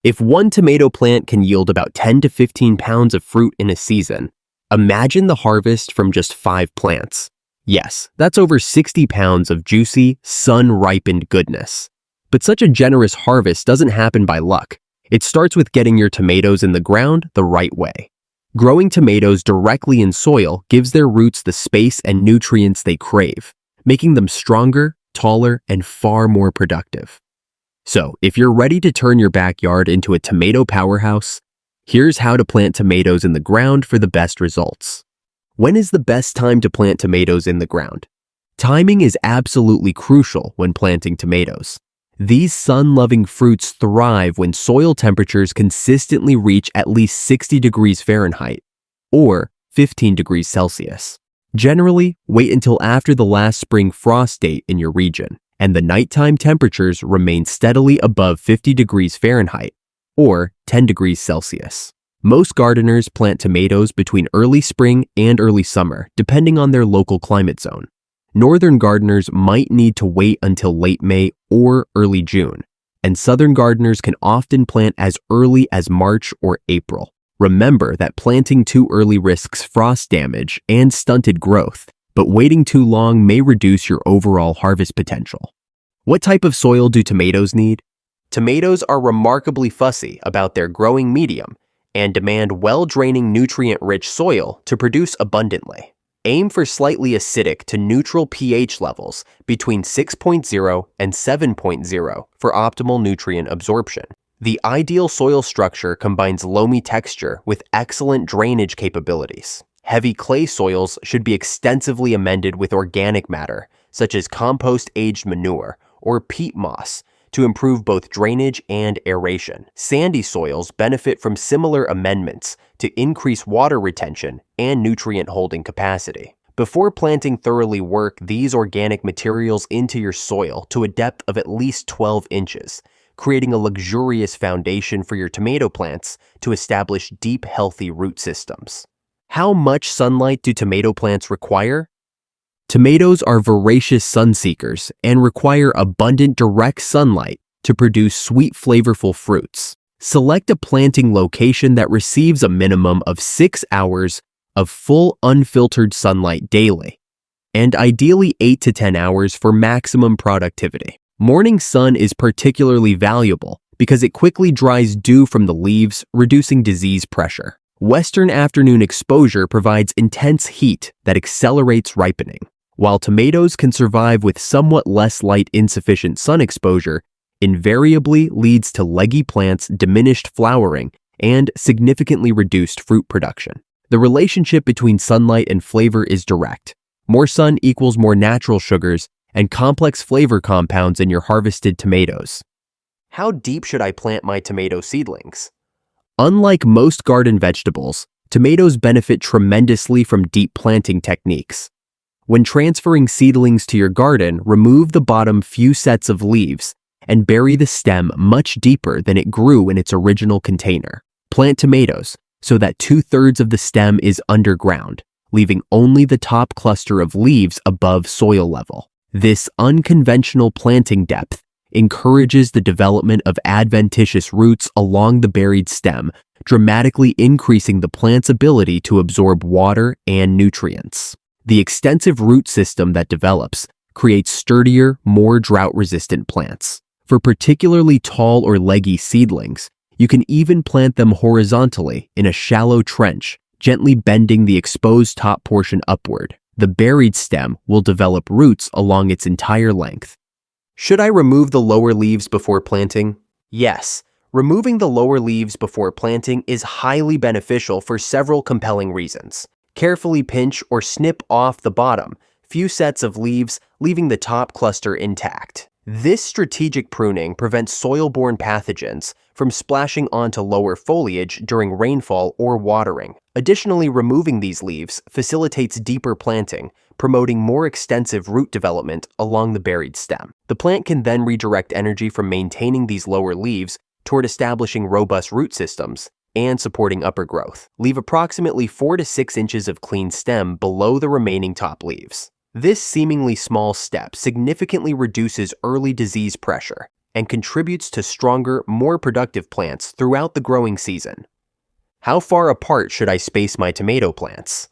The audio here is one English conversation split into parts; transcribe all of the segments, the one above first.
If one tomato plant can yield about 10 to 15 pounds of fruit in a season, imagine the harvest from just 5 plants. Yes, that's over 60 pounds of juicy, sun-ripened goodness. But such a generous harvest doesn't happen by luck. It starts with getting your tomatoes in the ground the right way. Growing tomatoes directly in soil gives their roots the space and nutrients they crave, making them stronger, taller, and far more productive. So, if you're ready to turn your backyard into a tomato powerhouse, here's how to plant tomatoes in the ground for the best results. When is the best time to plant tomatoes in the ground? Timing is absolutely crucial when planting tomatoes. These sun-loving fruits thrive when soil temperatures consistently reach at least 60 degrees Fahrenheit, or 15 degrees Celsius. Generally, wait until after the last spring frost date in your region, and the nighttime temperatures remain steadily above 50 degrees Fahrenheit, or 10 degrees Celsius. Most gardeners plant tomatoes between early spring and early summer, depending on their local climate zone. Northern gardeners might need to wait until late May or early June, and southern gardeners can often plant as early as March or April. Remember that planting too early risks frost damage and stunted growth, but waiting too long may reduce your overall harvest potential. What type of soil do tomatoes need? Tomatoes are remarkably fussy about their growing medium and demand well-draining, nutrient-rich soil to produce abundantly. Aim for slightly acidic to neutral pH levels between 6.0 and 7.0 for optimal nutrient absorption. The ideal soil structure combines loamy texture with excellent drainage capabilities. Heavy clay soils should be extensively amended with organic matter, such as compost-aged manure or peat moss, to improve both drainage and aeration. Sandy soils benefit from similar amendments to increase water retention and nutrient holding capacity. Before planting, thoroughly work these organic materials into your soil to a depth of at least 12 inches, creating a luxurious foundation for your tomato plants to establish deep, healthy root systems. How much sunlight do tomato plants require? Tomatoes are voracious sun seekers and require abundant direct sunlight to produce sweet, flavorful fruits. Select a planting location that receives a minimum of 6 hours of full unfiltered sunlight daily, and ideally 8 to 10 hours for maximum productivity. Morning sun is particularly valuable because it quickly dries dew from the leaves, reducing disease pressure. Western afternoon exposure provides intense heat that accelerates ripening. While tomatoes can survive with somewhat less light, insufficient sun exposure invariably leads to leggy plants, diminished flowering, and significantly reduced fruit production. The relationship between sunlight and flavor is direct. More sun equals more natural sugars and complex flavor compounds in your harvested tomatoes. How deep should I plant my tomato seedlings? Unlike most garden vegetables, tomatoes benefit tremendously from deep planting techniques. When transferring seedlings to your garden, remove the bottom few sets of leaves and bury the stem much deeper than it grew in its original container. Plant tomatoes so that 2/3 of the stem is underground, leaving only the top cluster of leaves above soil level. This unconventional planting depth encourages the development of adventitious roots along the buried stem, dramatically increasing the plant's ability to absorb water and nutrients. The extensive root system that develops creates sturdier, more drought-resistant plants. For particularly tall or leggy seedlings, you can even plant them horizontally in a shallow trench, gently bending the exposed top portion upward. The buried stem will develop roots along its entire length. Should I remove the lower leaves before planting? Yes, removing the lower leaves before planting is highly beneficial for several compelling reasons. Carefully pinch or snip off the bottom few sets of leaves, leaving the top cluster intact. This strategic pruning prevents soil-borne pathogens from splashing onto lower foliage during rainfall or watering. Additionally, removing these leaves facilitates deeper planting, promoting more extensive root development along the buried stem. The plant can then redirect energy from maintaining these lower leaves toward establishing robust root systems and supporting upper growth. Leave approximately 4 to 6 inches of clean stem below the remaining top leaves. This seemingly small step significantly reduces early disease pressure and contributes to stronger, more productive plants throughout the growing season. How far apart should I space my tomato plants?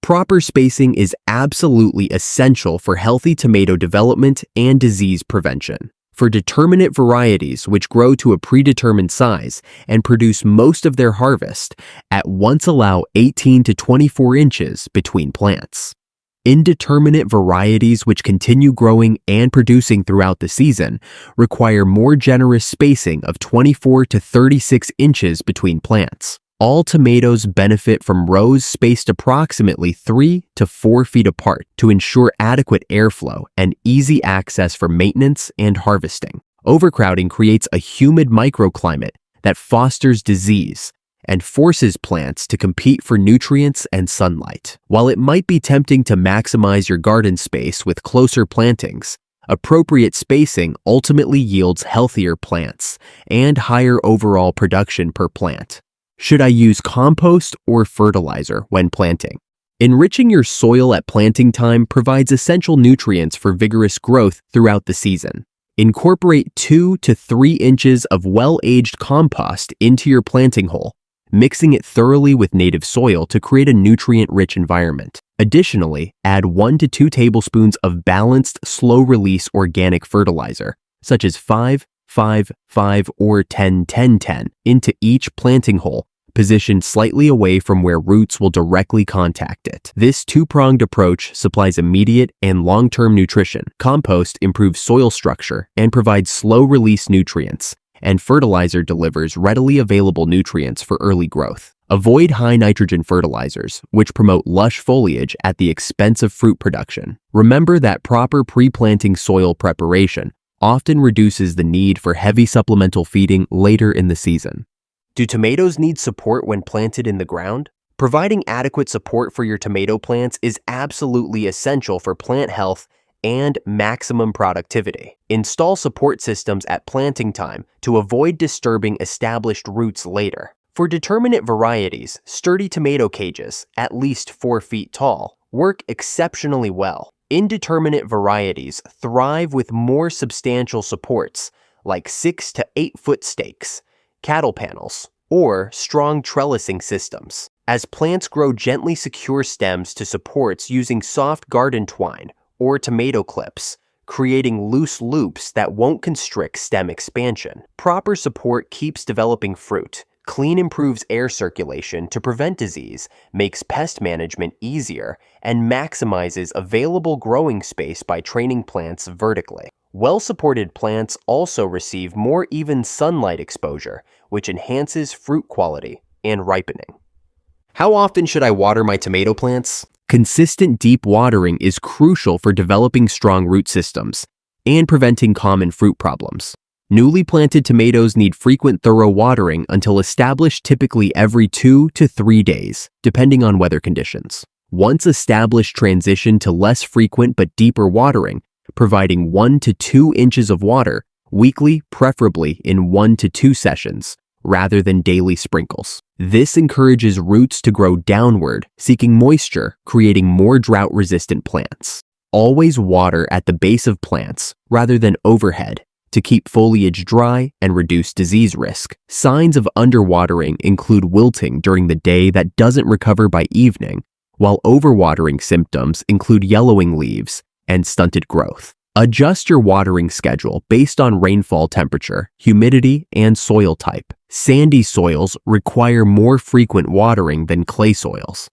Proper spacing is absolutely essential for healthy tomato development and disease prevention. For determinate varieties which grow to a predetermined size and produce most of their harvest, at once allow 18 to 24 inches between plants. Indeterminate varieties which continue growing and producing throughout the season require more generous spacing of 24 to 36 inches between plants. All tomatoes benefit from rows spaced approximately 3 to 4 feet apart to ensure adequate airflow and easy access for maintenance and harvesting. Overcrowding creates a humid microclimate that fosters disease and forces plants to compete for nutrients and sunlight. While it might be tempting to maximize your garden space with closer plantings, appropriate spacing ultimately yields healthier plants and higher overall production per plant. Should I use compost or fertilizer when planting? Enriching your soil at planting time provides essential nutrients for vigorous growth throughout the season. Incorporate 2 to 3 inches of well-aged compost into your planting hole, mixing it thoroughly with native soil to create a nutrient-rich environment. Additionally, add 1 to 2 tablespoons of balanced, slow-release organic fertilizer, such as 5, 5, 5, or 10, 10, 10, into each planting hole, positioned slightly away from where roots will directly contact it. This two-pronged approach supplies immediate and long-term nutrition. Compost improves soil structure and provides slow-release nutrients, and fertilizer delivers readily available nutrients for early growth. Avoid high nitrogen fertilizers, which promote lush foliage at the expense of fruit production. Remember that proper pre-planting soil preparation often reduces the need for heavy supplemental feeding later in the season. Do tomatoes need support when planted in the ground? Providing adequate support for your tomato plants is absolutely essential for plant health and maximum productivity. Install support systems at planting time to avoid disturbing established roots later. For determinate varieties, sturdy tomato cages, at least 4 feet tall, work exceptionally well. Indeterminate varieties thrive with more substantial supports, like 6 to 8 foot stakes, cattle panels, or strong trellising systems. As plants grow, gently secure stems to supports using soft garden twine or tomato clips, creating loose loops that won't constrict stem expansion. Proper support keeps developing fruit. Clean improves air circulation to prevent disease, makes pest management easier, and maximizes available growing space by training plants vertically. Well-supported plants also receive more even sunlight exposure, which enhances fruit quality and ripening. How often should I water my tomato plants? Consistent deep watering is crucial for developing strong root systems and preventing common fruit problems. Newly planted tomatoes need frequent thorough watering until established, typically every 2 to 3 days, depending on weather conditions. Once established, transition to less frequent but deeper watering, providing 1 to 2 inches of water weekly, preferably in 1 to 2 sessions, rather than daily sprinkles. This encourages roots to grow downward, seeking moisture, creating more drought-resistant plants. Always water at the base of plants rather than overhead to keep foliage dry and reduce disease risk. Signs of underwatering include wilting during the day that doesn't recover by evening, while overwatering symptoms include yellowing leaves and stunted growth. Adjust your watering schedule based on rainfall temperature, humidity, and soil type. Sandy soils require more frequent watering than clay soils.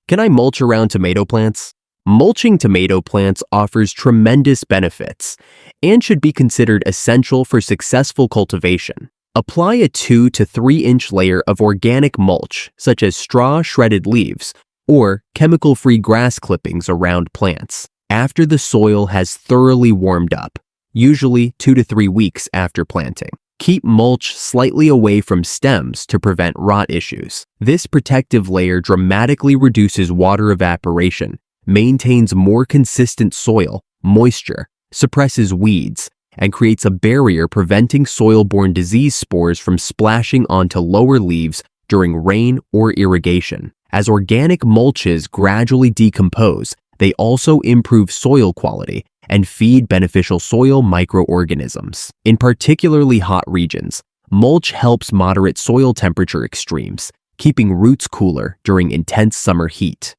Can I mulch around tomato plants? Mulching tomato plants offers tremendous benefits and should be considered essential for successful cultivation. Apply a 2 to 3 inch layer of organic mulch, such as straw, shredded leaves, or chemical-free grass clippings around plants after the soil has thoroughly warmed up, usually 2 to 3 weeks after planting. Keep mulch slightly away from stems to prevent rot issues. This protective layer dramatically reduces water evaporation, maintains more consistent soil moisture, suppresses weeds, and creates a barrier preventing soil-borne disease spores from splashing onto lower leaves during rain or irrigation. As organic mulches gradually decompose, they also improve soil quality and feed beneficial soil microorganisms. In particularly hot regions, mulch helps moderate soil temperature extremes, keeping roots cooler during intense summer heat.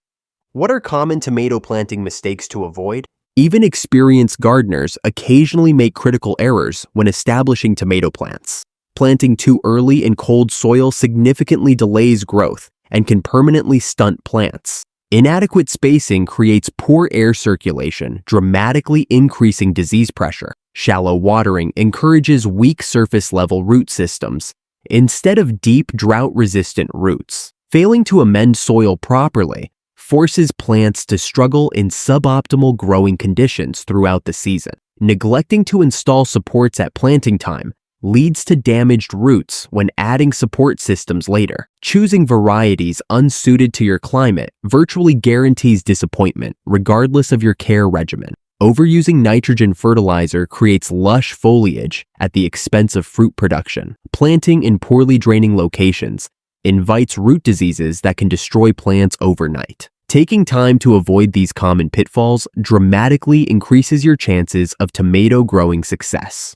What are common tomato planting mistakes to avoid? Even experienced gardeners occasionally make critical errors when establishing tomato plants. Planting too early in cold soil significantly delays growth and can permanently stunt plants. Inadequate spacing creates poor air circulation, dramatically increasing disease pressure. Shallow watering encourages weak surface-level root systems instead of deep, drought-resistant roots. Failing to amend soil properly forces plants to struggle in suboptimal growing conditions throughout the season. Neglecting to install supports at planting time leads to damaged roots when adding support systems later. Choosing varieties unsuited to your climate virtually guarantees disappointment, regardless of your care regimen. Overusing nitrogen fertilizer creates lush foliage at the expense of fruit production. Planting in poorly draining locations invites root diseases that can destroy plants overnight. Taking time to avoid these common pitfalls dramatically increases your chances of tomato growing success.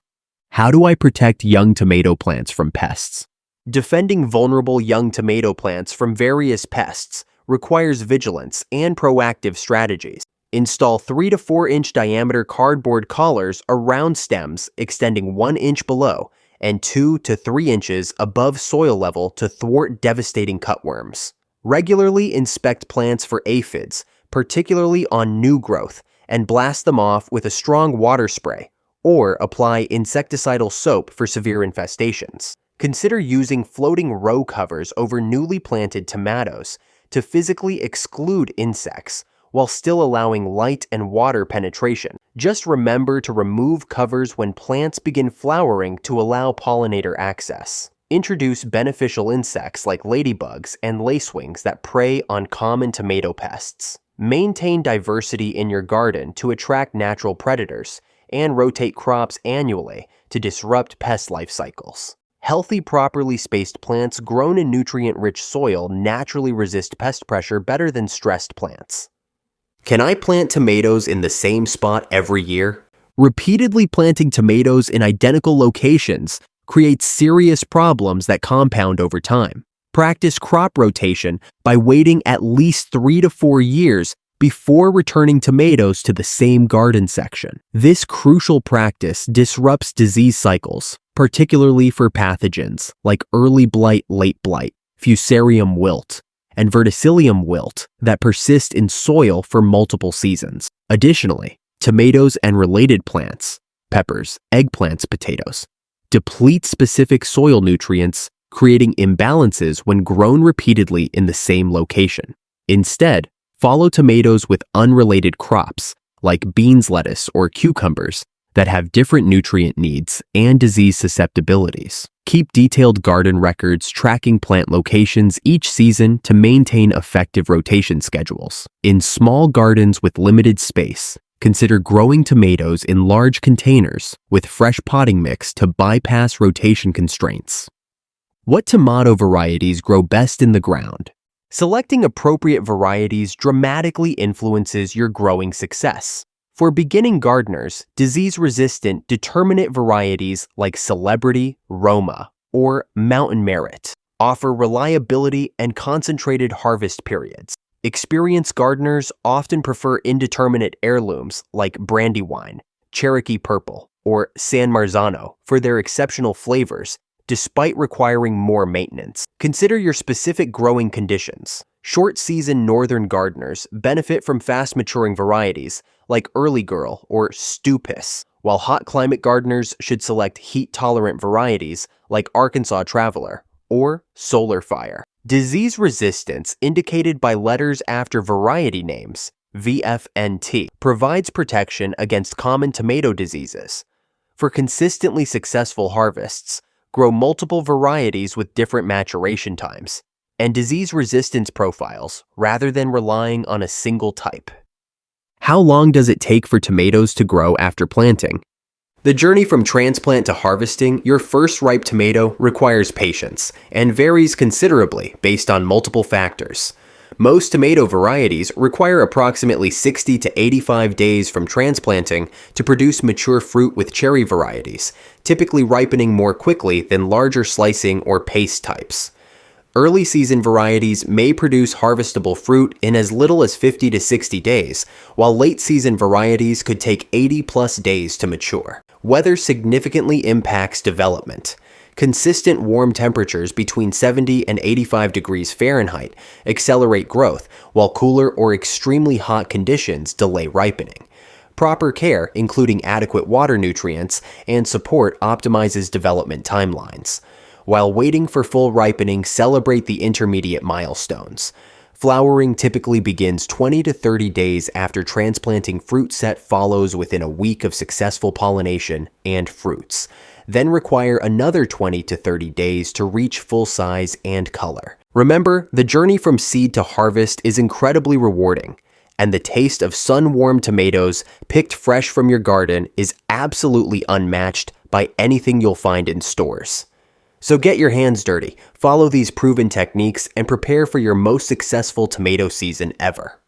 How do I protect young tomato plants from pests? Defending vulnerable young tomato plants from various pests requires vigilance and proactive strategies. Install 3 to 4 inch diameter cardboard collars around stems extending 1 inch below and 2 to 3 inches above soil level to thwart devastating cutworms. Regularly inspect plants for aphids, particularly on new growth, and blast them off with a strong water spray, or apply insecticidal soap for severe infestations. Consider using floating row covers over newly planted tomatoes to physically exclude insects while still allowing light and water penetration. Just remember to remove covers when plants begin flowering to allow pollinator access. Introduce beneficial insects like ladybugs and lacewings that prey on common tomato pests. Maintain diversity in your garden to attract natural predators, and rotate crops annually to disrupt pest life cycles. Healthy, properly spaced plants grown in nutrient-rich soil naturally resist pest pressure better than stressed plants. Can I plant tomatoes in the same spot every year? Repeatedly planting tomatoes in identical locations creates serious problems that compound over time. Practice crop rotation by waiting at least 3 to 4 years before returning tomatoes to the same garden section. This crucial practice disrupts disease cycles, particularly for pathogens like early blight, late blight, fusarium wilt, and verticillium wilt that persist in soil for multiple seasons. Additionally, tomatoes and related plants, peppers, eggplants, potatoes, deplete specific soil nutrients, creating imbalances when grown repeatedly in the same location. Instead, follow tomatoes with unrelated crops, like beans, lettuce, or cucumbers, that have different nutrient needs and disease susceptibilities. Keep detailed garden records tracking plant locations each season to maintain effective rotation schedules. In small gardens with limited space, consider growing tomatoes in large containers with fresh potting mix to bypass rotation constraints. What tomato varieties grow best in the ground? Selecting appropriate varieties dramatically influences your growing success. For beginning gardeners, disease-resistant determinate varieties like Celebrity, Roma, or Mountain Merit offer reliability and concentrated harvest periods. Experienced gardeners often prefer indeterminate heirlooms like Brandywine, Cherokee Purple, or San Marzano for their exceptional flavors, despite requiring more maintenance. Consider your specific growing conditions. Short-season northern gardeners benefit from fast-maturing varieties like Early Girl or Stupis, while hot climate gardeners should select heat-tolerant varieties like Arkansas Traveler or Solar Fire. Disease resistance, indicated by letters after variety names, VFNT, provides protection against common tomato diseases. For consistently successful harvests, grow multiple varieties with different maturation times and disease resistance profiles rather than relying on a single type. How long does it take for tomatoes to grow after planting? The journey from transplant to harvesting your first ripe tomato requires patience and varies considerably based on multiple factors. Most tomato varieties require approximately 60 to 85 days from transplanting to produce mature fruit with cherry varieties, typically ripening more quickly than larger slicing or paste types. Early season varieties may produce harvestable fruit in as little as 50 to 60 days, while late season varieties could take 80+ days to mature. Weather significantly impacts development. Consistent warm temperatures between 70 and 85 degrees Fahrenheit accelerate growth, while cooler or extremely hot conditions delay ripening. Proper care, including adequate water nutrients and support, optimizes development timelines. While waiting for full ripening, celebrate the intermediate milestones. Flowering typically begins 20 to 30 days after transplanting. Fruit set follows within a week of successful pollination and fruits, then require another 20 to 30 days to reach full size and color. Remember, the journey from seed to harvest is incredibly rewarding, and the taste of sun-warmed tomatoes picked fresh from your garden is absolutely unmatched by anything you'll find in stores. So get your hands dirty, follow these proven techniques, and prepare for your most successful tomato season ever.